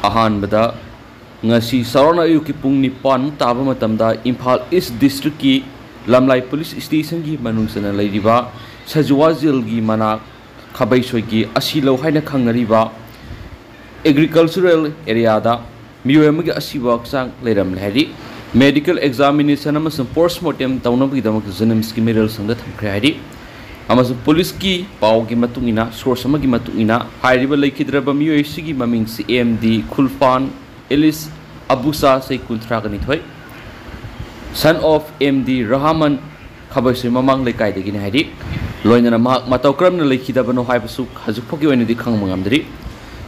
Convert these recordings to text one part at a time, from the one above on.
अहानबदा ngasi sarona ayuki pung nipan taba matamda Imphal East District ki Lamlai Police Station ki manungsana leiriba Sajwazil gi manak Khabaisoi ki asilo haina khangnariba agricultural area da miyoyamagi asiba sang leiram lehari medical examination amasung postmortem taunabagi damak janims ki meral sangda thamkhre hari amasung police ki paw gi matungina source amagi matungina hairiba leikidraba miyoy sigi maming CMD Khulfan Elis Abusa say kuntragani thoi son of MD Rahman Khabaisoi mamang lekai degini hari loinana mak matawkram na lekhidabano haibasu hazuphoki oina di khangmangamdri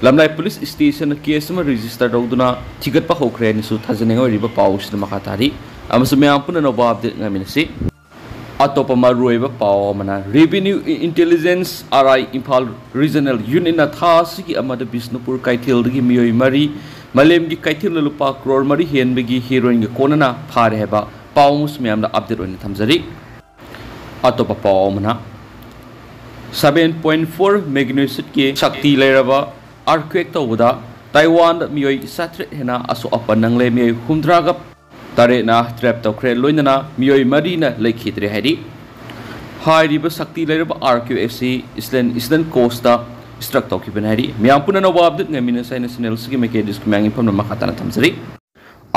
Lamlai Police Station case ma register dawduna thigat pa hokre ni su thajane riba paus na makatari amasu myam puna no ba update ngaminasi atopa ma roiba paw mana revenue intelligence RI Imphal regional unit na thasigi amada Bisnupur Kaithil dagi miyoi mari malem gi Kaithil lupa crore mari henbegi heroine gi konana phare heba paus myam da update oina thamjari atopa paw mana 7.4 magnitude ke shakti leraba earthquake tawda Taiwan miyoi satre hena aso apanang le miyoi humdraga tare na trap tawkre loinana miyoi marina lekhidre hari hairiba sakti leraba RQFC Eastern Coast da struck tawkiben hari miyampuna no wabdut ngamina national sigi mekedis kmang infam na makatana thamjari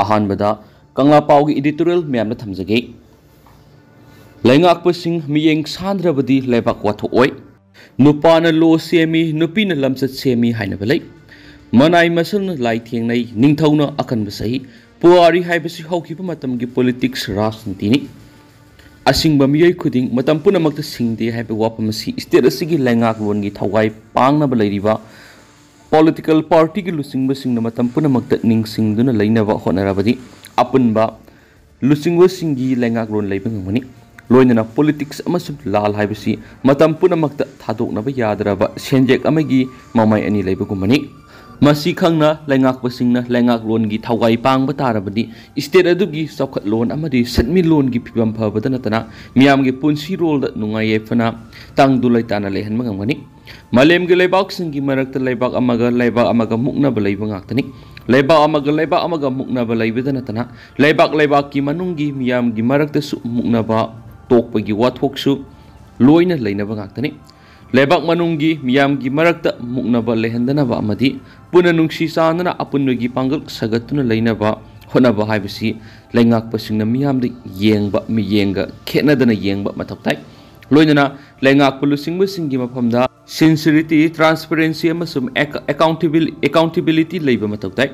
ahanbada kangla pawgi editorial miyamna thamjage Leingak pasing miyeng sandrabadi Leibak wathoi nupana lo semi nupina lamsat semi haina belai manai masan lai thengnai ningthauna akan basai puari haibasi haukiba matamgi politics rajniti ni asingba miyai khuding matam punamakta singde haiba wapamasi state asigi Leingak longi thawai pangna balairiba political party gi lusingba singna matam punamakta ningsingduna leinaba honarabadi apunba lusingwa singi Leingak lon leiba ngmani loinana politics amasum lal haibasi matam punamakta thadoknaba yadraba senjek amagi mamai ani leibagumani masi khangna Leingak basingna Leingak lon gi thawai pangba tarabadi state adugi sokhat lon amadi setmi lon gi phibam phabada natana miyam gi punsi role da nungai fana tangdulai tana lehan mangani malem gi Leibak singi marakta Leibak amaga mukna balai bangaktani Leibak amaga mukna balai bedana tana Leibak ki manungi miyam gi marakta su mukna ba tokpagi wathoksu loina leinaba ngaktani Leibak manungi miyam gi marakta muknaba lehandanaba amadi puna nungsi sanana apunnogi pangal sagatuna leinaba honaba haibasi Leingak pasingna miyam de yengba miyenga khenadana yengba mathoktai loinana Leingak pulusingba singi maphamda sincerity transparency amasum accountability leiba mathoktai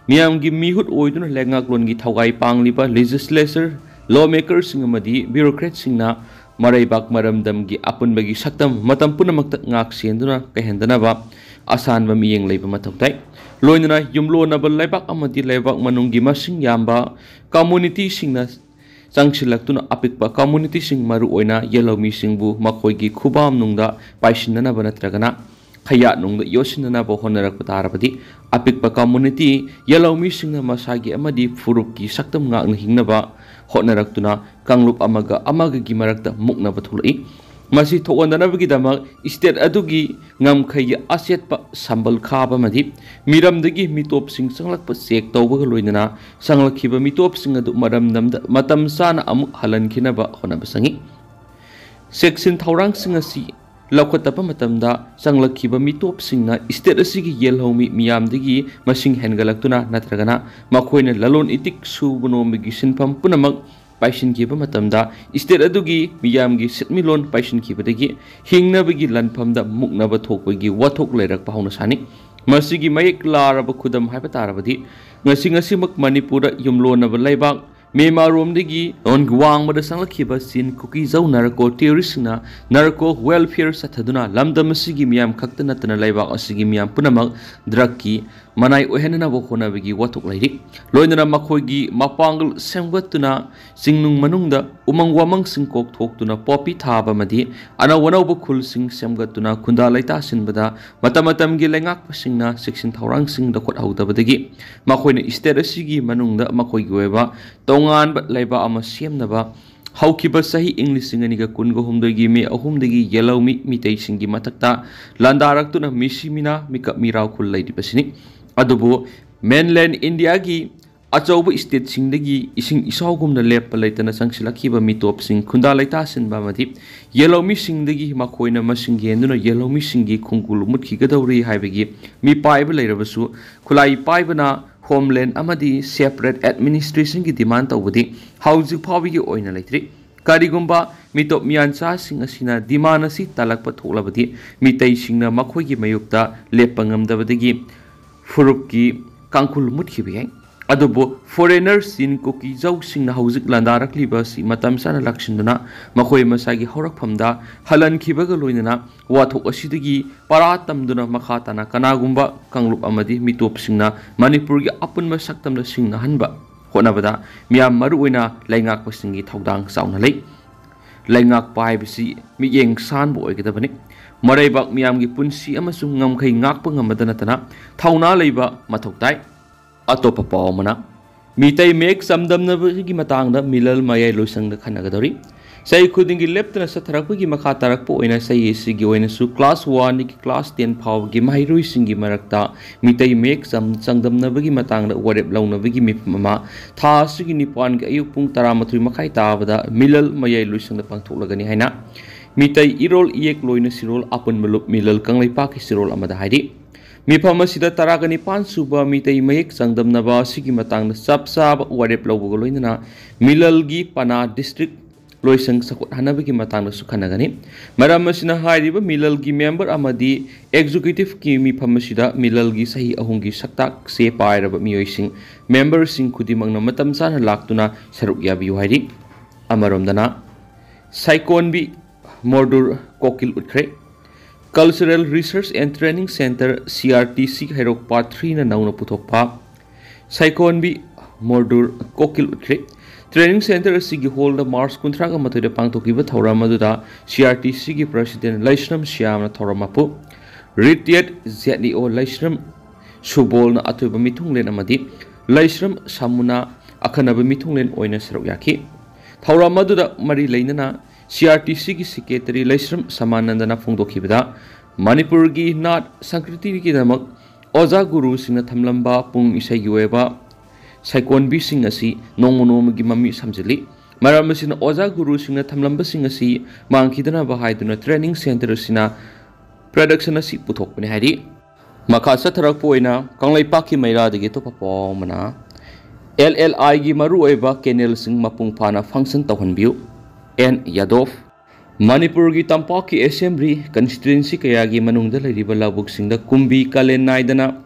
miyam gi mihut oiduna Leingak longi thawai pangliba legislature lawmakers singamadi bureaucrats singna maraibak maramdam gi apunbagi saktam matam punamakta ngak senduna kahendanaba asanba miyeng leiba mathoktai loinana yumlonaba Leibak amadi Leibak manungi masing yamba community singna sangsilaktuna apikpa community sing maru oina yelomi singbu makhoigi khubam nungda paisinana banatragana khaya nungda yosinana bo honarak tarabadi apikpa community yelomi singna masagi amadi furupki saktam ngak hingnaba hotnaraktuna kanglup amaga gi marakta mukna bathulai masi thogandanabagi damak state adugi ngamkhai asetpa sambal khaba madi miramdagi mitop sing sanglakpa check tawbaga loinana sanglakhiba mitop sing adu maramdamda matam sana amuk halankinaba honabasangi section thaurang sing asi laukhatapa matamda sanglakhiba mitop singna state asigi yelhomi miyamdagi masing hengalaktuna natragana makhoina lalon itik subunomigi sinpham punamak paisin kiba matamda state adugi miyamgi setmilon paisin kibadagi hingnabagi lanphamda muknaba thokpagi wathok leirak pahauna sani masigi mayek laraba khudam haiba tarabadi ngasi mak Manipura yumlonaba Leibak Mema romdegi on guang mada sanglakhiba sin kuki zau Narco terrorist na Narco welfare sathaduna lamdam asigi miyam khakta natana Leibak asigi miyam punamak drug ki manai ohenana bo khonabagi wathok lairi loinana makhoigi mapangal semgatuna singnung manungda umang wamang singkok thoktuna popi thaba madi ana wanauba khul sing semgatuna khunda laita sinbada matamatam gi Leingak pasingna section thaurang sing da khot haudabadagi makhoina state asigi manungda makhoigi weba tongan Leiba ama siamnaba haukiba sahi English singaniga kungo humdogi me ahumdagi yellow mitay singi matakta landarak tuna misimina mika miraw khul laidi pasini adubo mainland India gi achauba state singdagi ising isaugumna lepa leitana sangsilakhiba mitopsing khunda leita sinba madi yellow mi singdagi makhoina masing genduna yellow mi singi khungkul mutkhigadauri haibagi mi paiba leirabasu khulai paibana homeland amadi separate administration gi demand tawbudi housing phawi gi oina leitri karigumba mitop miancha sing asina demand asi talakpa tholabadi mitai singna makhoi gi mayukta lepangamdabadagi furukki kangkul mutkhibi adubo foreigners in kuki jau singna hauzik landarak libasi matam sana lakshinduna makhoi masagi horakphamda halan khibaga loinana wathok asidagi paratamduna makhatana kanagumba kanglup amadi mitop singna manipur gi apunma saktamna singna hanba honabada miyam maruina Leingak pasingi thaudang sauna lei Leingak paibisi mityeng san bo oigedabani Leibak miyam gi punsi amasung ngamkhai ngakpa ngamadana tana thauna leiba mathoktai atopa pawmana mitai mek samdamnabagi matangda milal mayai loisangda khanagadori sai khudingi leptana satharakpagi makha tarakpo oina sai sigi oina su class 1 ni class 10 phawgi mairui singi marakta mitai mek sangdamnabagi matangda warep launabagi mipmama tha sigi nipan ga ayuk pung 13 makhai tabada milal mayai loisangda pangtholagani haina mitai irol iek loina sirol apun melup milal kanglai pa ki sirol amada haidi Mifam asida taragani pansuba mitai mayek sangdamnaba sigi matangda sapsab warep lawbugo loinana milalgi pana district loisang sakot hanabagi matangda sukhanagani maram asina hairiba milalgi member amadi executive ki mifam asida milalgi sahi ahungi saktak se pairaba miyoising member sing khudimangna matam sana laktuna saruk yabi hairi amaromdana saikonbi mordur kokil utkre Cultural Research and Training Center CRTC Hairok Part 3 na nauna puthokpa Saikonbi Mordur Kokil Utkre Training Center asigi hold March 13 mathoida pangthokiba thauram aduda CRTC gi President Laishram Shyam na thoramapu Retired ZDO Laishram Subol na athoiba mithunglen amadi Laishram Samuna akhanaba mithunglen oina saruk yaki thauram aduda mari leinana CRTC ki Secretary Laishram Samanandana Phongdokhibada Manipur gi Nat Sankriti ki damak Oza Guru singna thamlamba pung isai yoeba Saikonbi sing asi nongmonom gi mami samjili maram asina Oza Guru singna thamlamba sing asi mangkhidana bahaiduna training center sina production asi puthokpane hari makha satharak poina kanglai pakhi maira dagi to papomana LLI gi maru oiba kenel sing mapung phana function tawhanbiu N. Yadov Manipur gi Tampaki Assembly constituency kayagi manungda lairiba labuk singda kumbi kalen naidana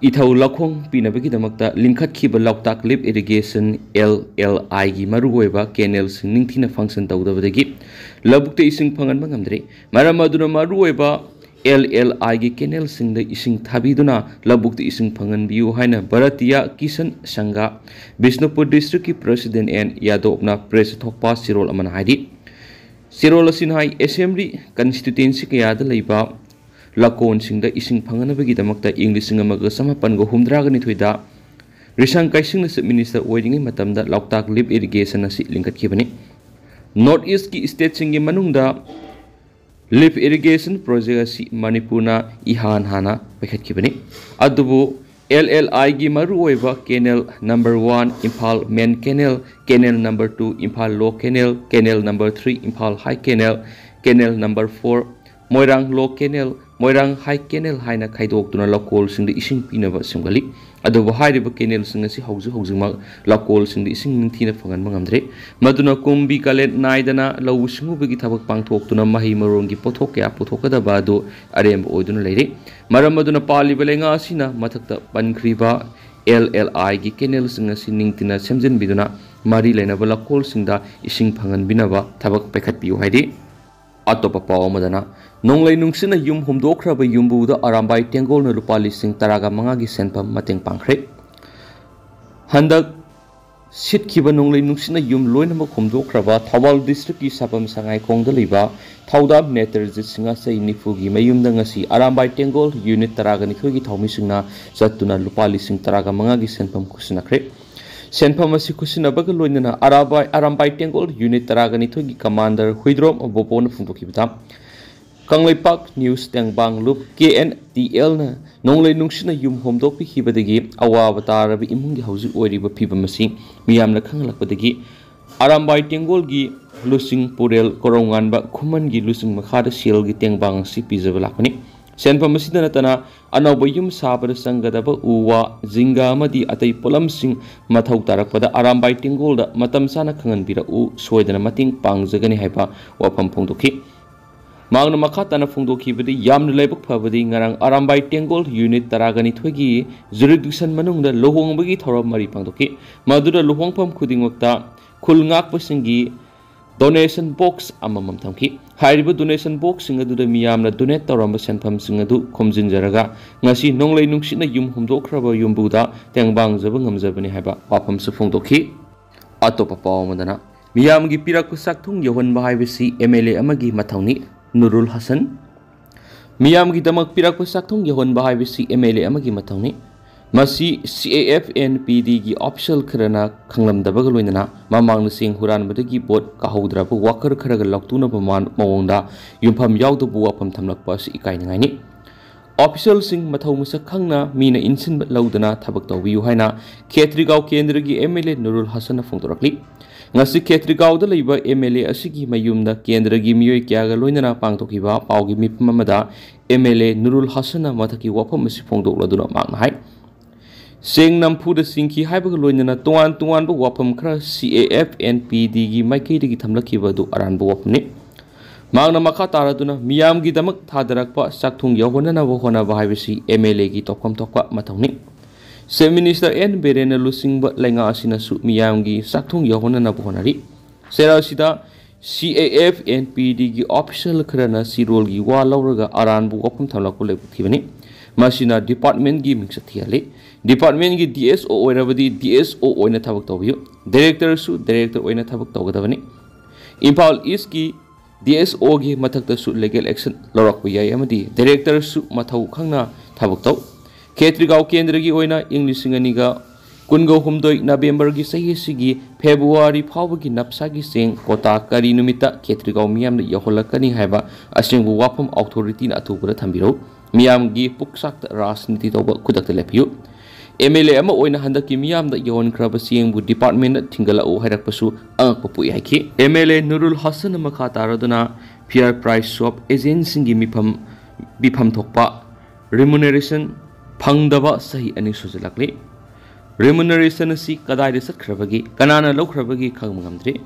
ithau lakhong pinabagi damakta linkhat khiba loktak lip irrigation LLI gi marugoiba canal sing ningthina function tawdabadagi labukte ising phangan mangamdre maram aduna marugoiba LLI gi canal singda ising thabiduna labukte ising phangan biu haina Bharatiya Kisan Sangha Bishnupur district ki president N Yadovna press thokpa sirol aman haidi sirol asin hai assembly constituency kayada leiba lakon singda ising phanganabagi damakta English ngamaga samapan go humdraga ni thoida risang kaising na minister oiringi matamda loktak lip irrigation asi linkat khibani North East ki state singi manungda Lip irrigation project asi Manipurna ihan hana pakhat kibani adubu LLI gi maru oiba canal number 1 Imphal main canal number 2 Imphal low canal number 3 Imphal high canal number 4 Moirang low Moirang high canal haina khaidok tuna lokol singda ising pinaba simgali adubu hairiba canal sing asi hauju ma lokol singda ising ningthina phangan mangamdre maduna kumbi kalen naidana lawu singubagi thabak pangthok tuna mahi marongi pothok kya pothokada badu arem oiduna leire maram maduna paliba lenga asina mathakta pankriba LLI gi canal sing asi ningtina semjen biduna mari lenaba lokol singda ising phangan binaba thabak pekhat piu haidi atopa pawamadana nonglai nungsina yum humdokraba yumbuda arambai tengol na lupa lising taraga manga gi senpam mateng pangkhre handak sitkiba nonglai nungsina yum loinama humdokraba Thawal district ki sapam sangai khongda liba Thaudam Netarjit singa sai nifu gi mayumda ngasi arambai tengol unit taraga nikho gi thawmi singna satuna lupa lising taraga manga gi senpam kusinakhre senpam asi kusinabaga loinana arambai tengol unit taraga nikho gi commander Huidrom Bopon phungtokibata Leibak News Tengbang Loop KNTL na nonglay nungsina yum homdok pikibadagi awa batarabi imungi hausi oiriba pibamasi miyamna khanglakpadagi arambai tengol gi lusing purel korongan ba khuman gi lusing makhada sel gi tengbang si pijabalakani senpam asidana tana anawba yum sabada sangadaba uwa jinga amadi atai polamsing mathau tarakpada arambai tengol da matam sana khanganbira u soidana mating pangjagani haiba wapam phongdokhi Magna Makatana Fundo Kibadi, Yam Leibak Pavadi, Narang Arambai Tengol, Unit Taragani Twigi, Jurisdiction Manung, the Lohong Bagi Thora Maripandoki, Madura Lohong Pam Kudingokta, Kulngak Pasingi, Donation Box Amamam Tamki, Hariba Donation Box Singadu the Miam, the Donate Torambasan Pam Singadu, Komzin Jaraga, Nasi Nonglay Nungsina Yum Humdokraba Yum Buddha, Tangbang Zabangam Zabani Haba, Wapam Sufundoki, Atopapa Madana, Miam Gipiraku Saktung, Yohan Bahivisi, MLA Amagi Matauni. Nurul Hasan Miyam ki damak pirak pasakthong yahon bahay bisi MLA amagi matawni masi CAFNPD gi official kharana khanglamdabaga loinana mamang na sing huran badagi bot kahudra bu wakar kharaga laktuna baman mawongda yumpham yawdu bu wapam thamlakpa si ikai ngai ni official sing mathaw masak khangna mina insin laudana thabak tawbiyu haina Khetrigaw kendra gi MLA Nurul Hasan na phongtorakli ngasi Khetrigaw da leiba MLA asigi mayumda kendra gi miyoi kya ga loinana pangtokiba pawgi mipam amada MLA Nurul Hasan na mathaki wapam asi phongdokladuna mangna hai seng nampu da singki haiba ga loinana tuan bu wapam khra CAFNPD gi maikei gi thamlakiba du aran bu wapam ni Magna Makha Taraduna Miyam gi damak thadarakpa sakthung yahonana bohona bahibisi MLA gi tokam tokpa matawni Se Minister N Berena Lusingba Leingak asina su Miyam gi sakthung yahonana bohonari sera sida CAFNPD gi official kharana sirol gi wa lawraga aran bu wapam thamlakku lebthibani masina department gi mingsa thiale department gi DSO oirabadi DSO oina thabak tawbiyo director su director oina thabak tawgadabani Impal East gi DSO gi mathakta su legal action lorakpa yai amadi director su mathau khangna thabak taw Khetrigaw kendra gi oina English nganiga kungo humdoi November gi sahi sigi February phawgi napsa gi seng kota kari numita Khetrigaw miyam na yaholakani haiba asengbu wapam authority na athubura thambiro miyam gi puksak rasniti tawba kudakta lepiyo MLA ama oina handaki miyam da yawon kraba siyengbu department na thingala o hairakpasu angakpa pui haiki MLA Nurul Hasan makha taraduna fair price shop agency gi bifam thokpa remuneration phangdaba sahi ani sujalakli remuneration si kadai de sakhrabagi kanana lokhrabagi khangmangamdri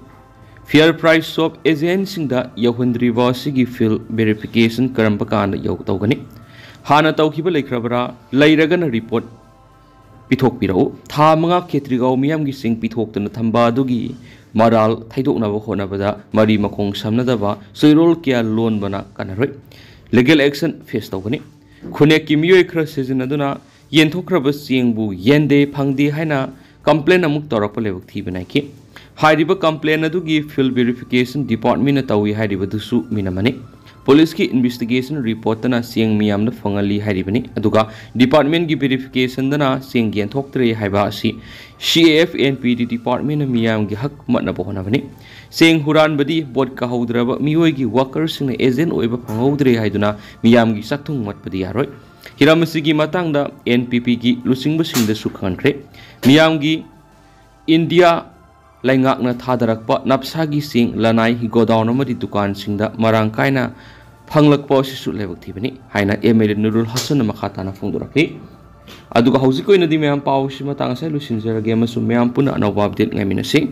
fair price shop agency da yahundri ba sigi field verification karamba kan yaw tawgani hana tawkhiba leikrabara leiragana report Pithok Piro, Tamanga Khetrigaw Miyam gi sing pithok tana thamba dugi maral thaidok na hona bada mari makong samnadaba soirol kya loan bana kanaroi legal action face tawgani khunek ki miyoi khra sejinaduna yenthokraba singbu yende phangdi haina complaint amuk torakpa lebak thibana ki hairiba complaint adugi field verification department na tawi hairiba dusu minamani Police ki investigation report na sing miyam na fangali haribani aduga department ki verification na sing gen thoktre haiba si CAFNPD department na miyam gi hak matna bohona bani sing huran badi bot ka haudraba miyoi gi workers na agent oiba phangodre haiduna miyam gi sakthung mat padi yaroi hiramasi gi matang da NPP gi lusingba sing da sukhantre miyam gi India Leingak na thadarakpa napsagi sing lanai hi godown amadi dukan singda marang kaina phanglakpa sisu lebak thibani haina MLA Nurul Hasan makhatana phongdorakli aduga hausi koina di meyam paw si matang sa lusinjara ge masu meyam puna anawab update ngaminasi